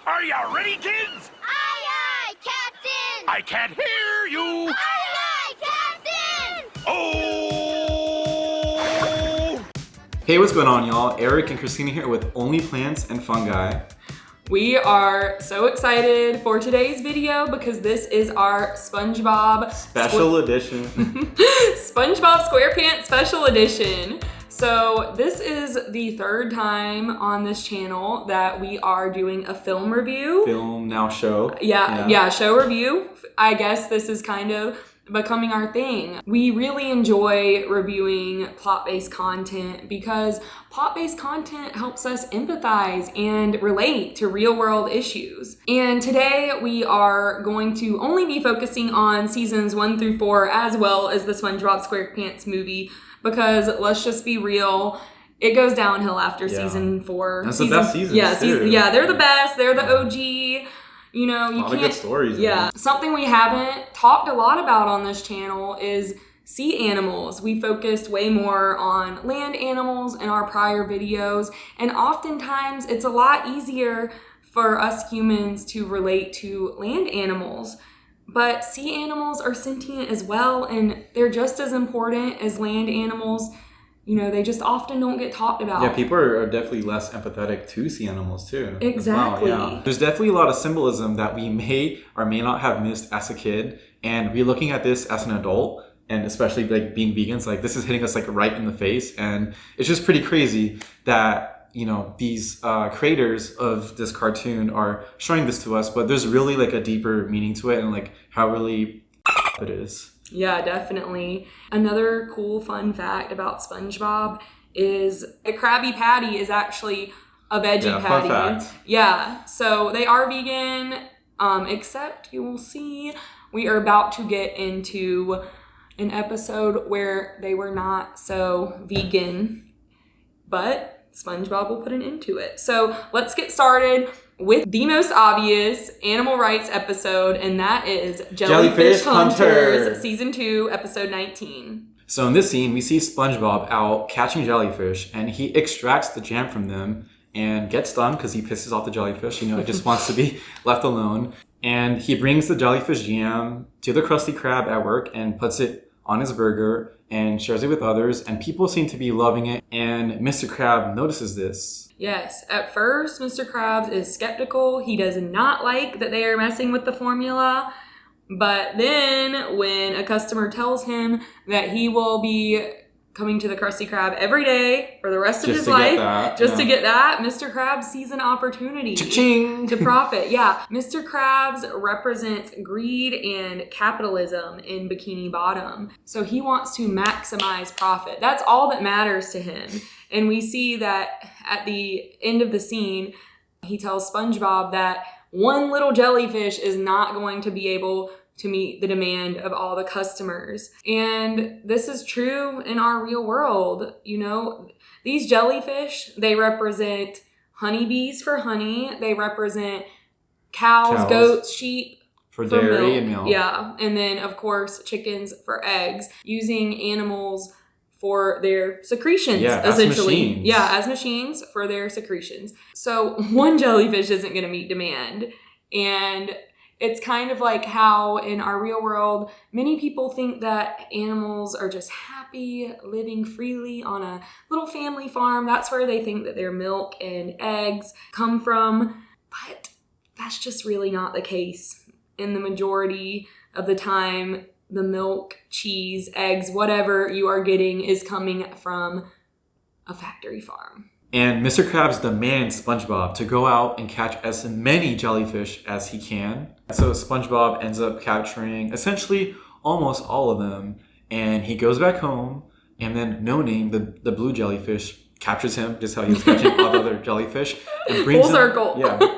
Are you ready, kids? Aye, aye, Captain! I can't hear you! Aye, aye, Captain! Oh! Hey, what's going on, y'all? Eric and Christina here with OnlyPlants&Fungi. We are so excited for today's video because this is our SpongeBob Special edition. SpongeBob SquarePants Special Edition. So this is the third time on this channel that we are doing a film review. Film, now show. Yeah, show review. I guess this is kind of becoming our thing. We really enjoy reviewing plot-based content because plot-based content helps us empathize and relate to real-world issues. And today we are going to only be focusing on seasons 1 through 4 as well as the SpongeBob SquarePants movie because let's just be real, it goes downhill after season 4. That's the best season. Yeah, they're the best. They're the OG. You know, you can't. A lot of good stories. Yeah. Something we haven't talked a lot about on this channel is sea animals. We focused way more on land animals in our prior videos, and oftentimes it's a lot easier for us humans to relate to land animals. But sea animals are sentient as well, and they're just as important as land animals. You know, they just often don't get talked about. Yeah, people are definitely less empathetic to sea animals too. Exactly. Well, yeah. There's definitely a lot of symbolism that we may or may not have missed as a kid, and we're looking at this as an adult, and especially like being vegans, like this is hitting us like right in the face, and it's just pretty crazy that, you know, these creators of this cartoon are showing this to us, but there's really like a deeper meaning to it and like how really it is. Yeah, definitely. Another cool fun fact about SpongeBob is a Krabby Patty is actually a veggie patty. Fun fact. Yeah, so they are vegan, except you will see we are about to get into an episode where they were not so vegan, but SpongeBob will put an end to it. So let's get started with the most obvious animal rights episode, and that is Jellyfish Hunters, Season 2, Episode 19. So in this scene, we see SpongeBob out catching jellyfish, and he extracts the jam from them and gets stung because he pisses off the jellyfish. You know, it just wants to be left alone. And he brings the jellyfish jam to the Krusty Krab at work and puts it on his burger and shares it with others, and people seem to be loving it, and Mr. Krab notices this. Yes, at first, Mr. Krabs is skeptical. He does not like that they are messing with the formula. But then when a customer tells him that he will be coming to the Krusty Krab every day for the rest of his life, to get that, Mr. Krabs sees an opportunity to profit. Yeah, Mr. Krabs represents greed and capitalism in Bikini Bottom. So he wants to maximize profit. That's all that matters to him. And we see that at the end of the scene, he tells SpongeBob that one little jellyfish is not going to be able to meet the demand of all the customers. And this is true in our real world. You know, these jellyfish, they represent honeybees for honey. They represent cows, goats, sheep for dairy milk. and milk. Yeah, and then of course chickens for eggs, using animals for their secretions, essentially. As machines for their secretions. So one jellyfish isn't going to meet demand. And it's kind of like how in our real world, many people think that animals are just happy living freely on a little family farm. That's where they think that their milk and eggs come from. But that's just really not the case. In the majority of the time, the milk, cheese, eggs, whatever you are getting is coming from a factory farm. And Mr. Krabs demands SpongeBob to go out and catch as many jellyfish as he can. So SpongeBob ends up capturing essentially almost all of them. And he goes back home, and then No Name, the blue jellyfish, captures him, just how he was catching all the other jellyfish. And brings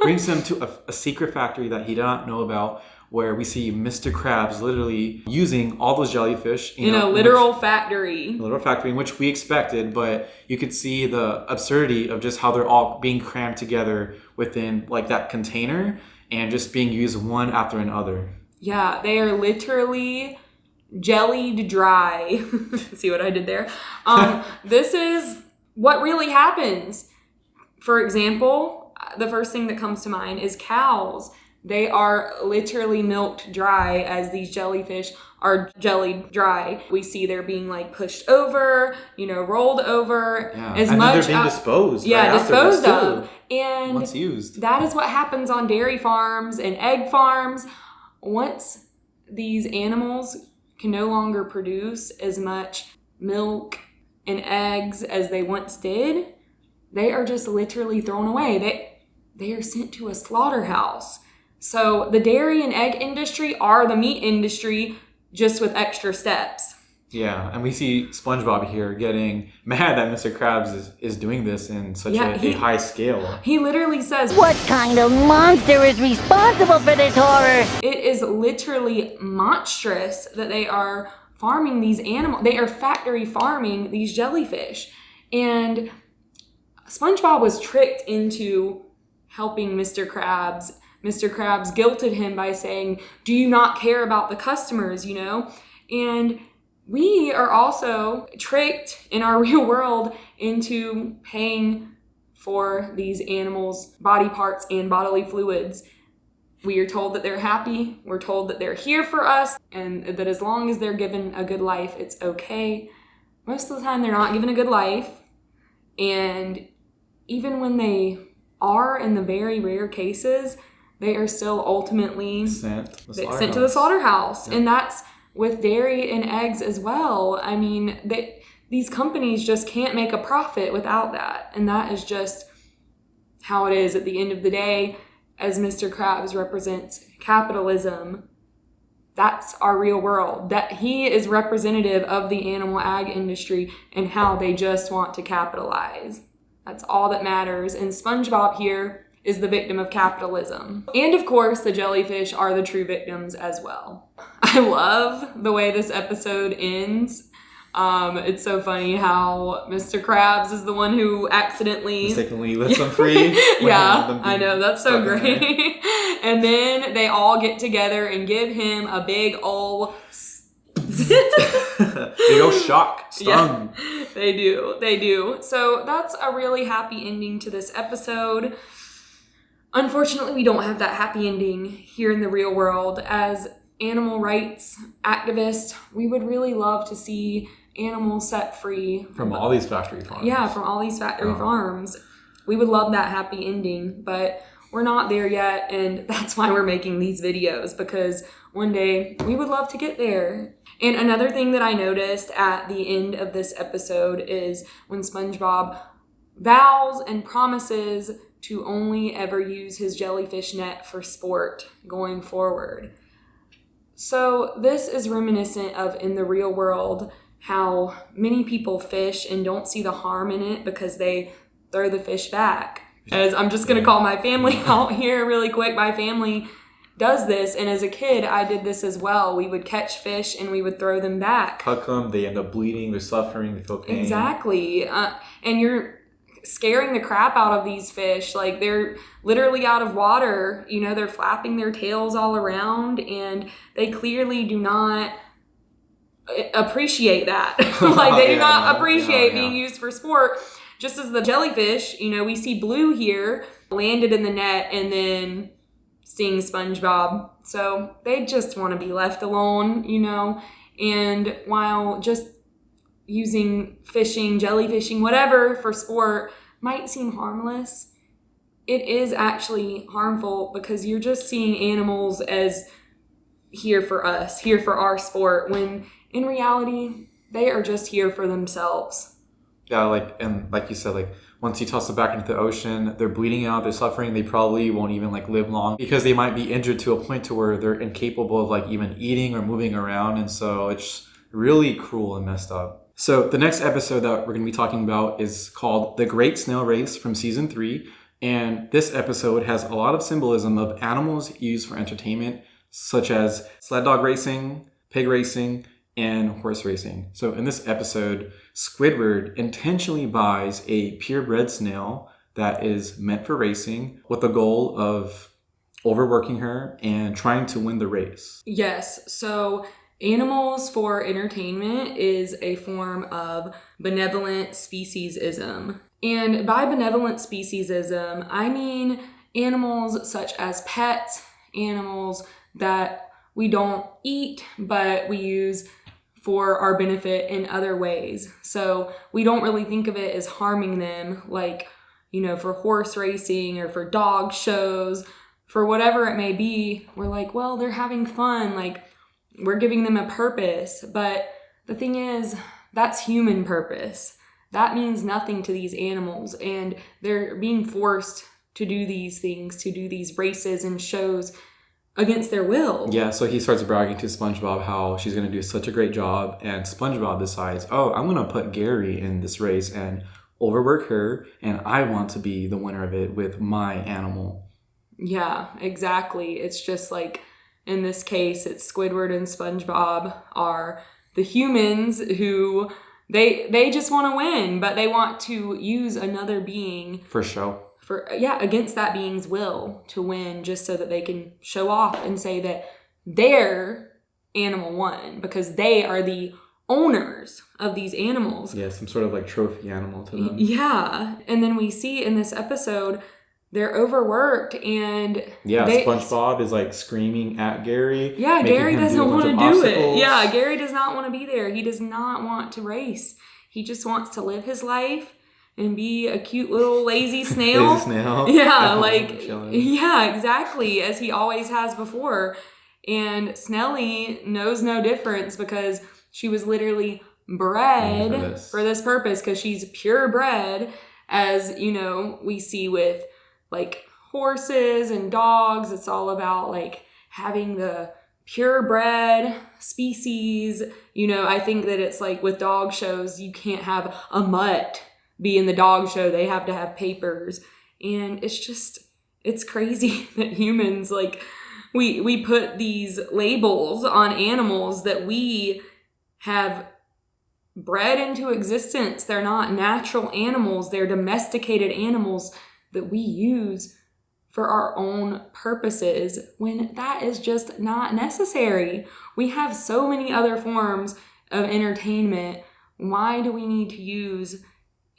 brings him to a secret factory that he did not know about, where we see Mr. Krabs literally using all those jellyfish in a literal factory. A literal factory, in which we expected, but you could see the absurdity of just how they're all being crammed together within like that container and just being used one after another. Yeah, they are literally jellied dry. See what I did there? This is what really happens. For example, the first thing that comes to mind is cows. They are literally milked dry as these jellyfish are jellied dry. We see they're being like pushed over, rolled over. Yeah. As and much then they're being disposed. Yeah, right disposed afterwards, of. And once used. that is what happens on dairy farms and egg farms. Once these animals can no longer produce as much milk and eggs as they once did, they are just literally thrown away. They are sent to a slaughterhouse. So the dairy and egg industry are the meat industry, just with extra steps. Yeah, and we see SpongeBob here getting mad that Mr. Krabs is doing this in such a high scale. He literally says, "What kind of monster is responsible for this horror?" It is literally monstrous that they are farming these animals. They are factory farming these jellyfish. And SpongeBob was tricked into helping Mr. Krabs. Mr. Krabs guilted him by saying, "Do you not care about the customers, And we are also tricked in our real world into paying for these animals' body parts and bodily fluids. We are told that they're happy. We're told that they're here for us and that as long as they're given a good life, it's okay. Most of the time, they're not given a good life. And even when they are, in the very rare cases, they are still ultimately sent to the slaughterhouse. Yeah. And that's with dairy and eggs as well. I mean, these companies just can't make a profit without that. And that is just how it is at the end of the day. As Mr. Krabs represents capitalism, that's our real world. That he is representative of the animal ag industry and how they just want to capitalize. That's all that matters. And SpongeBob here is the victim of capitalism. And of course, the jellyfish are the true victims as well. I love the way this episode ends. It's so funny how Mr. Krabs is the one who mistakenly lets them free. Yeah, I know, that's so great. And then they all get together and give him a big ol' shock, stun. Yeah, they do. So that's a really happy ending to this episode. Unfortunately, we don't have that happy ending here in the real world. As animal rights activists, we would really love to see animals set free. From all these factory farms. Yeah, from all these factory farms. We would love that happy ending, but we're not there yet, and that's why we're making these videos, because one day we would love to get there. And another thing that I noticed at the end of this episode is when SpongeBob vows and promises to only ever use his jellyfish net for sport going forward. So this is reminiscent of in the real world how many people fish and don't see the harm in it because they throw the fish back. As I'm just going to call my family out here really quick. My family does this, and as a kid I did this as well. We would catch fish and we would throw them back. Cut them, they end up bleeding, they're suffering, they feel pain. Exactly. And you're scaring the crap out of these fish. Like, they're literally out of water. They're flapping their tails all around, and they clearly do not appreciate that. They do not appreciate being used for sport. Just as the jellyfish, we see Blue here landed in the net and then seeing SpongeBob. So they just want to be left alone, and while just using fishing, jellyfishing, whatever for sport might seem harmless, it is actually harmful because you're just seeing animals as here for us, here for our sport, when in reality, they are just here for themselves. Yeah, like you said, once you toss them back into the ocean, they're bleeding out, they're suffering, they probably won't even live long because they might be injured to a point to where they're incapable of even eating or moving around, and so it's really cruel and messed up. So the next episode that we're going to be talking about is called The Great Snail Race from Season 3. And this episode has a lot of symbolism of animals used for entertainment, such as sled dog racing, pig racing, and horse racing. So in this episode, Squidward intentionally buys a purebred snail that is meant for racing with the goal of overworking her and trying to win the race. Yes, so animals for entertainment is a form of benevolent speciesism. And by benevolent speciesism, I mean animals such as pets, animals that we don't eat, but we use for our benefit in other ways. So we don't really think of it as harming them, like, you know, for horse racing or for dog shows, for whatever it may be. We're like, well, they're having fun, like we're giving them a purpose. But the thing is, that's human purpose. That means nothing to these animals, and they're being forced to do these things, to do these races and shows against their will. Yeah, so he starts bragging to SpongeBob how she's going to do such a great job, and SpongeBob decides, oh, I'm going to put Gary in this race and overwork her, and I want to be the winner of it with my animal. Yeah, exactly. It's just like, in this case, it's Squidward and SpongeBob are the humans who they just want to win, but they want to use another being For show. Against that being's will to win, just so that they can show off and say that their animal won because they are the owners of these animals. Yeah, some sort of like trophy animal to them. Yeah. And then we see in this episode, they're overworked and SpongeBob is like screaming at Gary. Yeah, Gary doesn't want to do obstacles. it. Yeah, Gary does not want to be there. He does not want to race. He just wants to live his life and be a cute little lazy snail. Lazy snail. Yeah, chilling. Exactly, as he always has before. And Snelly knows no difference because she was literally bred for this purpose, because she's purebred, as, you know, we see with like horses and dogs. It's all about like having the purebred species. You know, I think that it's like with dog shows, you can't have a mutt be in the dog show. They have to have papers. And it's crazy that humans, like, we put these labels on animals that we have bred into existence. They're not natural animals. They're domesticated animals that we use for our own purposes, when that is just not necessary. We have so many other forms of entertainment. Why do we need to use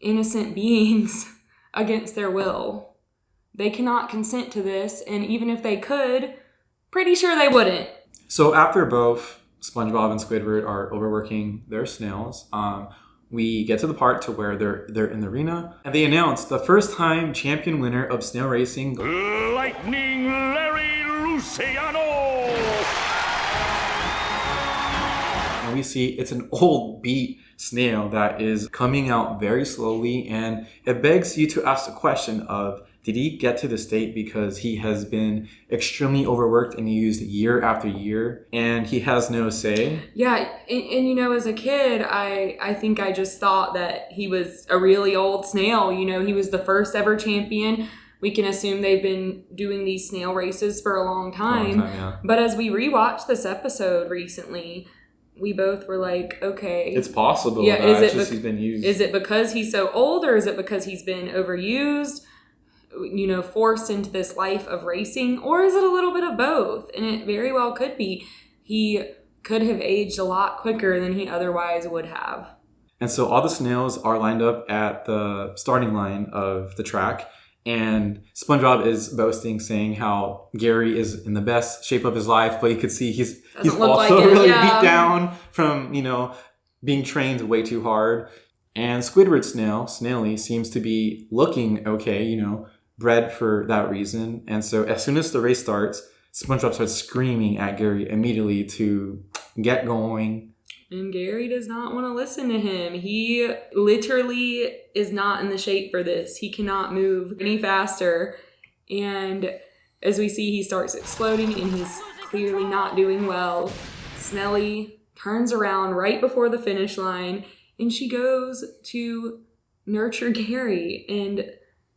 innocent beings against their will? They cannot consent to this, and even if they could, pretty sure they wouldn't. So after both SpongeBob and Squidward are overworking their snails, we get to the part to where they're in the arena, and they announce the first-time champion winner of snail racing, Lightning Larry Luciano! and we see it's an old beat snail that is coming out very slowly, and it begs you to ask the question of, did he get to this state because he has been extremely overworked and used year after year and he has no say? Yeah, and you know, as a kid, I think I just thought that he was a really old snail. You know, he was the first ever champion. We can assume they've been doing these snail races for a long time. Yeah. But as we rewatched this episode recently, we both were like, okay. It's possible. Yeah, he's been used. Is it because he's so old, or is it because he's been overused? You know, forced into this life of racing, or is it a little bit of both? And it very well could be. He could have aged a lot quicker than he otherwise would have. And so all the snails are lined up at the starting line of the track, and SpongeBob is boasting, saying how Gary is in the best shape of his life, but you could see he's also really beat down from, you know, being trained way too hard. And Squidward's Snaily, seems to be looking okay, you know, bred for that reason. And so as soon as the race starts, SpongeBob starts screaming at Gary immediately to get going. And Gary does not want to listen to him. He literally is not in the shape for this. He cannot move any faster. And as we see, he starts exploding and he's clearly not doing well. Snelly turns around right before the finish line and she goes to nurture Gary. And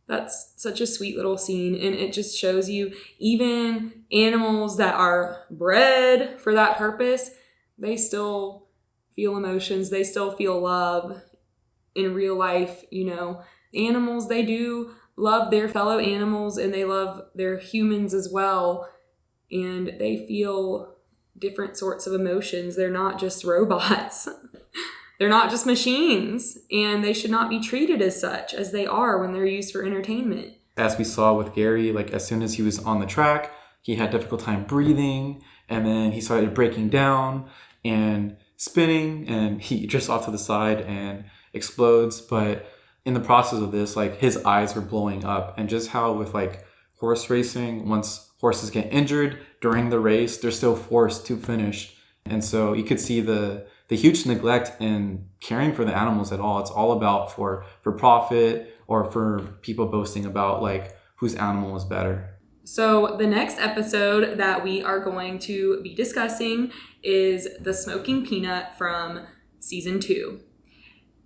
that's such a sweet little scene. And it just shows you, even animals that are bred for that purpose, they still feel emotions. They still feel love in real life. You know, animals, they do love their fellow animals and they love their humans as well. And they feel different sorts of emotions. They're not just robots. they're not just machines, and they should not be treated as such as they are when they're used for entertainment. As we saw with Gary, like as soon as he was on the track, he had difficult time breathing, and then he started breaking down and spinning, and he drifts off to the side and explodes. But in the process of this, like his eyes were blowing up, and just how with like horse racing, once horses get injured during the race, they're still forced to finish. And so you could see the huge neglect in caring for the animals at all. It's all about for profit or for people boasting about like whose animal is better. So the next episode that we are going to be discussing is the Smoking Peanut from season 2.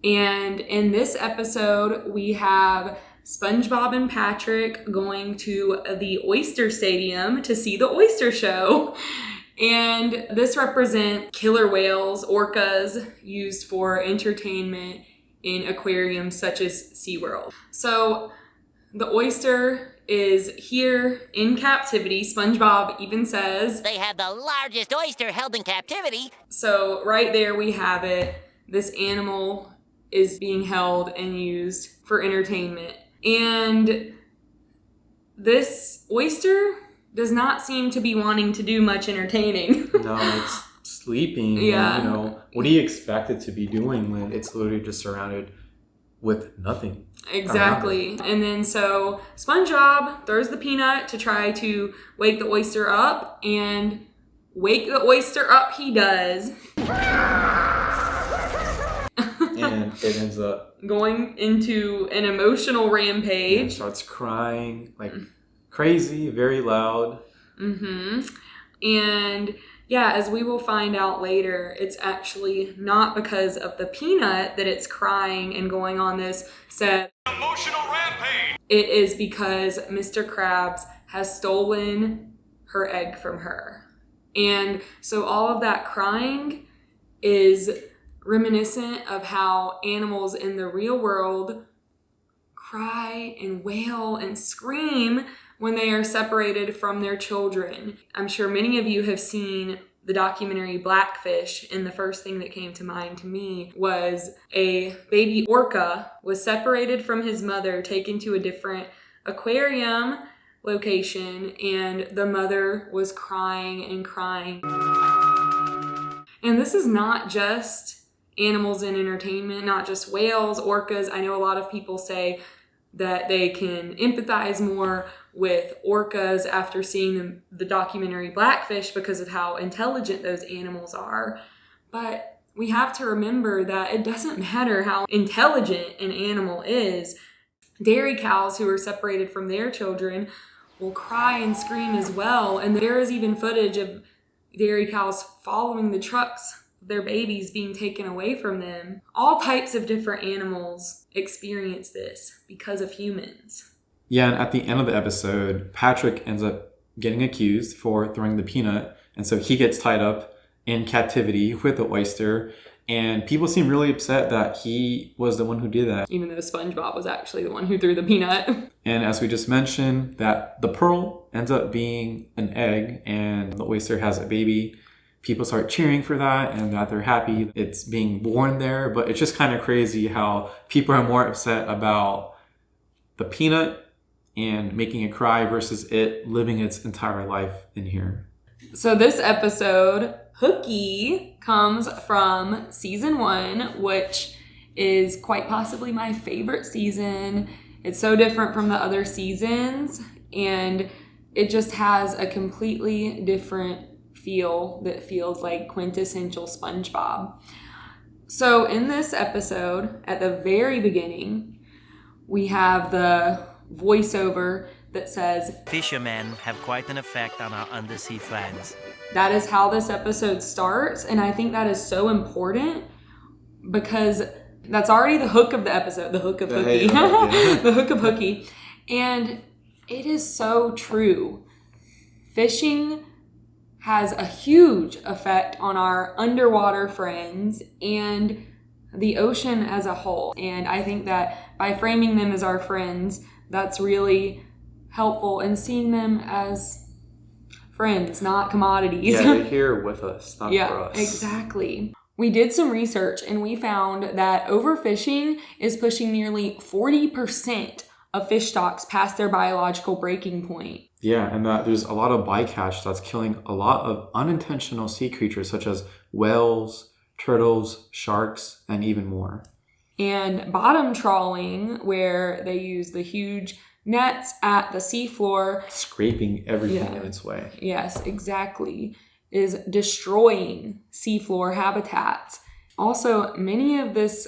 And in this episode, we have SpongeBob and Patrick going to the Oyster Stadium to see the oyster show. And this represents killer whales, orcas, used for entertainment in aquariums such as SeaWorld. So the oyster is here in captivity. SpongeBob even says, They have the largest oyster held in captivity. so right there we have it. This animal is being held and used for entertainment. And this oyster does not seem to be wanting to do much entertaining. No, it's sleeping. Yeah. And, what do you expect it to be doing when it's literally just surrounded with nothing? Exactly. And then so SpongeBob throws the peanut to try to wake the oyster up, and wake the oyster up he does. And it ends up Going into an emotional rampage. starts crying like crazy, very loud. And yeah, as we will find out later, it's actually not because of the peanut that it's crying and going on this sad Emotional rampage. It is because Mr. Krabs has stolen her egg from her. And so all of that crying is reminiscent of how animals in the real world cry and wail and scream when they are separated from their children. I'm sure many of you have seen the documentary Blackfish, and the first thing that came to mind to me was a baby orca was separated from his mother, taken to a different aquarium location, and the mother was crying and crying. And this is not just animals in entertainment, not just whales, orcas. I know a lot of people say that they can empathize more with orcas after seeing the documentary Blackfish because of how intelligent those animals are. But we have to remember that it doesn't matter how intelligent an animal is. Dairy cows who are separated from their children will cry and scream as well. And there is even footage of dairy cows following the trucks, their babies being taken away from them. All types of different animals experience this because of humans. Yeah, and at the end of the episode, Patrick ends up getting accused for throwing the peanut, and so he gets tied up in captivity with the oyster, and people seem really upset that he was the one who did that. Even though SpongeBob was actually the one who threw the peanut. And as we just mentioned, that the pearl ends up being an egg, and the oyster has a baby. People start cheering for that, and that they're happy it's being born there, but it's just kind of crazy how people are more upset about the peanut and making it cry versus it living its entire life in here. So this episode, Hooky, comes from season 1, which is quite possibly my favorite season. It's so different from the other seasons, and it just has a completely different feel that feels like quintessential SpongeBob. So in this episode, at the very beginning, we have the voiceover that says, Fishermen have quite an effect on our undersea friends. That is how this episode starts, and I think that is so important because that's already the hook of the episode, the hook of Hooky. The hook of Hooky. And it is so true. Fishing has a huge effect on our underwater friends and the ocean as a whole. And I think that by framing them as our friends, that's really helpful in seeing them as friends, not commodities. Yeah, they're here with us, not for us. Exactly. We did some research and we found that overfishing is pushing nearly 40% of fish stocks past their biological breaking point. Yeah, and that there's a lot of bycatch that's killing a lot of unintentional sea creatures such as whales, turtles, sharks, and even more. And bottom trawling, where they use the huge nets at the seafloor, scraping everything in its way. Yes, exactly. Is destroying seafloor habitats. Also, many of this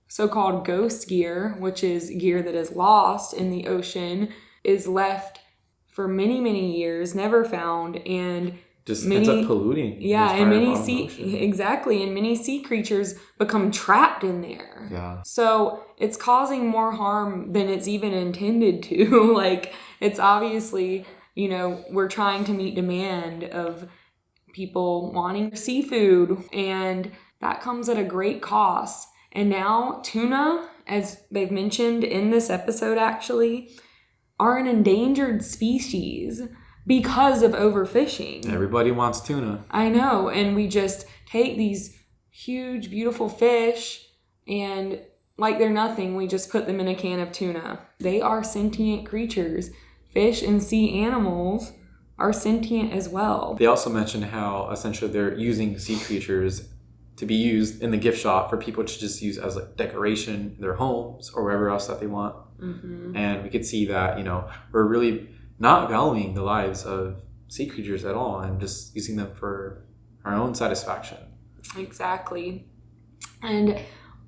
so-called ghost gear, which is gear that is lost in the ocean, is left for many, many years, never found, and just ends up polluting. Yeah, and many and many sea creatures become trapped in there. Yeah. So it's causing more harm than it's even intended to. Like, it's obviously, we're trying to meet demand of people wanting seafood, and that comes at a great cost. And now tuna, as they've mentioned in this episode actually, are an endangered species because of overfishing. Everybody wants tuna. I know, and we just take these huge, beautiful fish and like they're nothing, we just put them in a can of tuna. They are sentient creatures. Fish and sea animals are sentient as well. They also mentioned how essentially they're using sea creatures to be used in the gift shop for people to just use as like decoration in their homes or wherever else that they want. Mm-hmm. And we could see that, we're really not valuing the lives of sea creatures at all and just using them for our own satisfaction. Exactly. And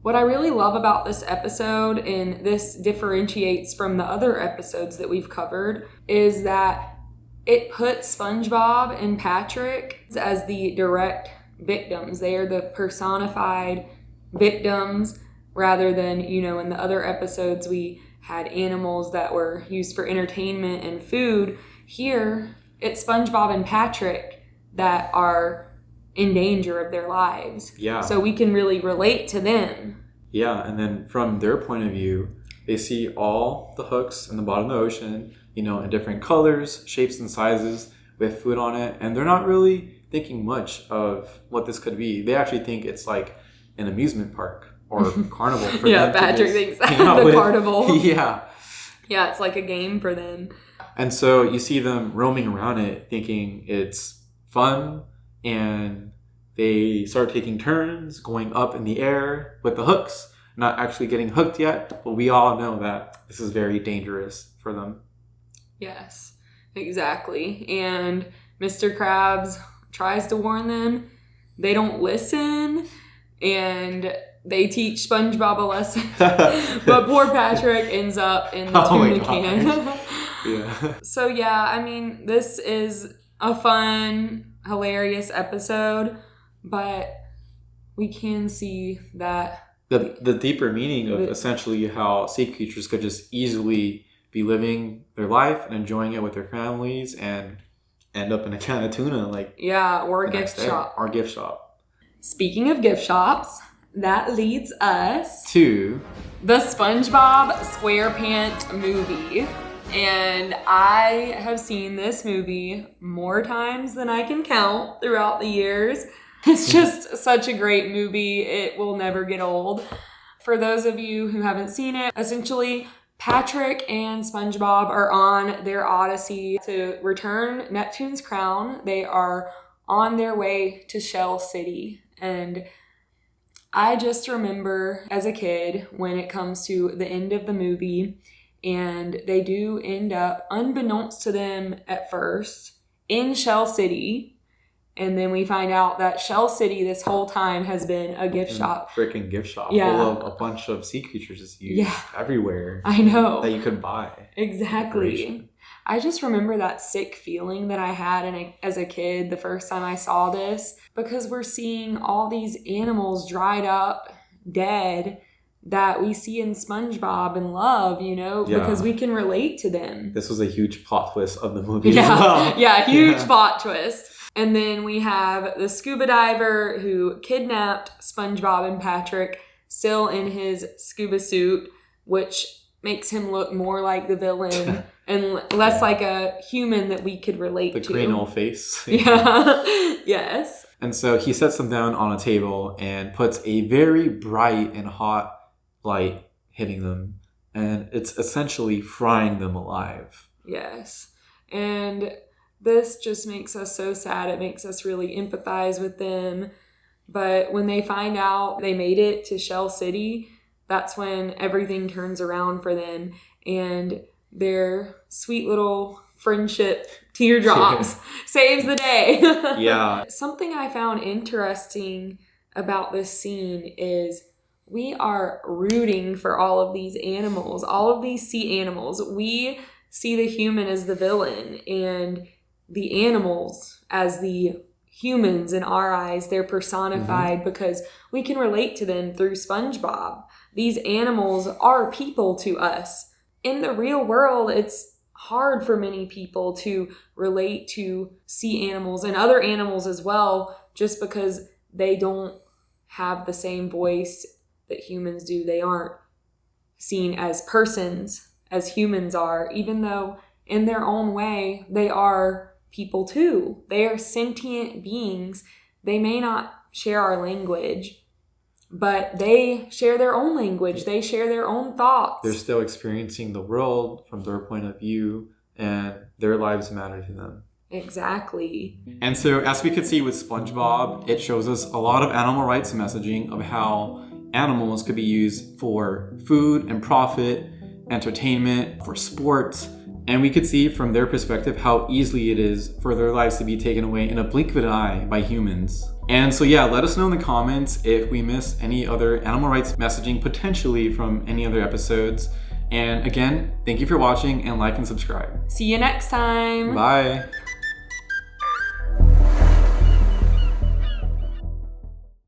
what I really love about this episode, and this differentiates from the other episodes that we've covered, is that it puts SpongeBob and Patrick as the direct victims. They are the personified victims rather than, in the other episodes we had animals that were used for entertainment and food. Here, it's SpongeBob and Patrick that are in danger of their lives. Yeah. So we can really relate to them. Yeah, and then from their point of view, they see all the hooks in the bottom of the ocean, in different colors, shapes, and sizes with food on it, and they're not really thinking much of what this could be. They actually think it's like an amusement park or carnival for yeah, them. Patrick thinks that's the carnival. Yeah. Yeah, it's like a game for them. And so you see them roaming around it thinking it's fun, and they start taking turns going up in the air with the hooks, not actually getting hooked yet, but we all know that this is very dangerous for them. Yes, exactly. And Mr. Krabs tries to warn them. They don't listen, and they teach SpongeBob a lesson. But poor Patrick ends up in the tuna can. Yeah. So this is a fun, hilarious episode, but we can see that the deeper meaning of essentially how sea creatures could just easily be living their life and enjoying it with their families and end up in a can of tuna, or a gift shop. Or gift shop. Speaking of gift shops, that leads us to the SpongeBob SquarePants movie. And I have seen this movie more times than I can count throughout the years. It's just such a great movie. It will never get old. For those of you who haven't seen it, essentially Patrick and SpongeBob are on their odyssey to return Neptune's crown. They are on their way to Shell City. And I just remember as a kid when it comes to the end of the movie, and they do end up, unbeknownst to them at first, in Shell City. And then we find out that Shell City this whole time has been a gift shop. Freaking gift shop. Yeah. Full of a bunch of sea creatures just used everywhere. I know. That you could buy. Exactly. I just remember that sick feeling that I had as a kid the first time I saw this, because we're seeing all these animals dried up, dead, that we see in SpongeBob and love, because we can relate to them. This was a huge plot twist of the movie as well. Yeah, huge plot twist. And then we have the scuba diver who kidnapped SpongeBob and Patrick, still in his scuba suit, which makes him look more like the villain and less like a human that we could relate to. The green old face. Yeah. Yes. And so he sets them down on a table and puts a very bright and hot light hitting them. And it's essentially frying them alive. Yes. And this just makes us so sad. It makes us really empathize with them. But when they find out they made it to Shell City, that's when everything turns around for them. And their sweet little friendship teardrops saves the day. Yeah. Something I found interesting about this scene is we are rooting for all of these animals, all of these sea animals. We see the human as the villain and the animals as the humans in our eyes. They're personified because we can relate to them through SpongeBob. These animals are people to us. In the real world, it's hard for many people to relate to sea animals and other animals as well, just because they don't have the same voice that humans do. They aren't seen as persons as humans are, even though in their own way, they are people too. They are sentient beings. They may not share our language, but they share their own language. They share their own thoughts. They're still experiencing the world from their point of view, and their lives matter to them. Exactly. And so, as we could see with SpongeBob, it shows us a lot of animal rights messaging of how animals could be used for food and profit, entertainment, for sports. And we could see from their perspective how easily it is for their lives to be taken away in a blink of an eye by humans. And so yeah, let us know in the comments if we missed any other animal rights messaging potentially from any other episodes. And again, thank you for watching, and like and subscribe. See you next time. Bye.